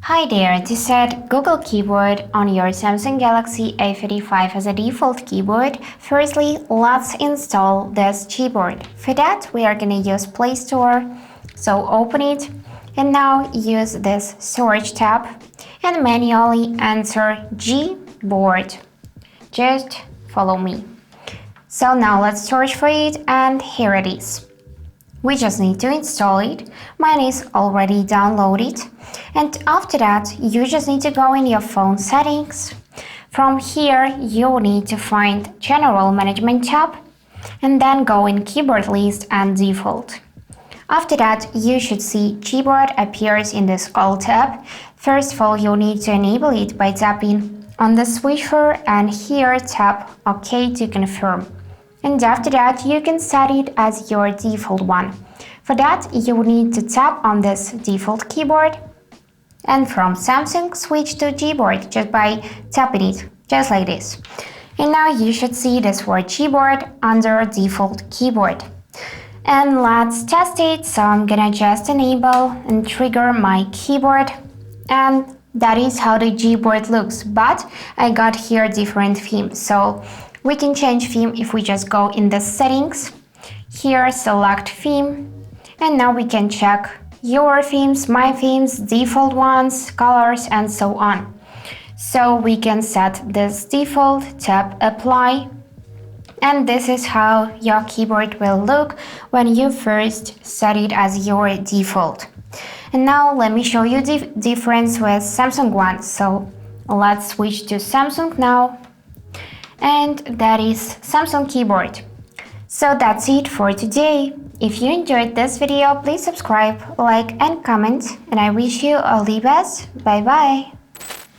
Hi there, to set Google Keyboard on your Samsung Galaxy A35 as a default keyboard, firstly, let's install this Gboard. For that, we are going to use Play Store, so open it, and now use this search tab and manually enter Gboard. Just follow me. So now let's search for it, and here it is. We just need to install it. Mine is already downloaded. And after that, you just need to go in your phone settings. From here, you need to find General Management tab and then go in Keyboard List and Default. After that, you should see Gboard appears in this All tab. First of all, you need to enable it by tapping on the switcher and here tap OK to confirm. And after that, you can set it as your default one. For that, you need to tap on this default keyboard and from Samsung switch to Gboard just by tapping it, just like this. And now you should see this word Gboard under default keyboard. And let's test it, so I'm gonna just enable and trigger my keyboard, and that is how the Gboard looks, but I got here different themes, so we can change theme if we just go in the settings, here select theme, and now we can check your themes, my themes, default ones, colors, and so on. So we can set this default, tap apply, and this is how your keyboard will look when you first set it as your default. And now let me show you the difference with Samsung one. So let's switch to Samsung now. And that is Samsung keyboard. So that's it for today. If you enjoyed this video, please subscribe, like and comment, and I wish you all the best. Bye bye.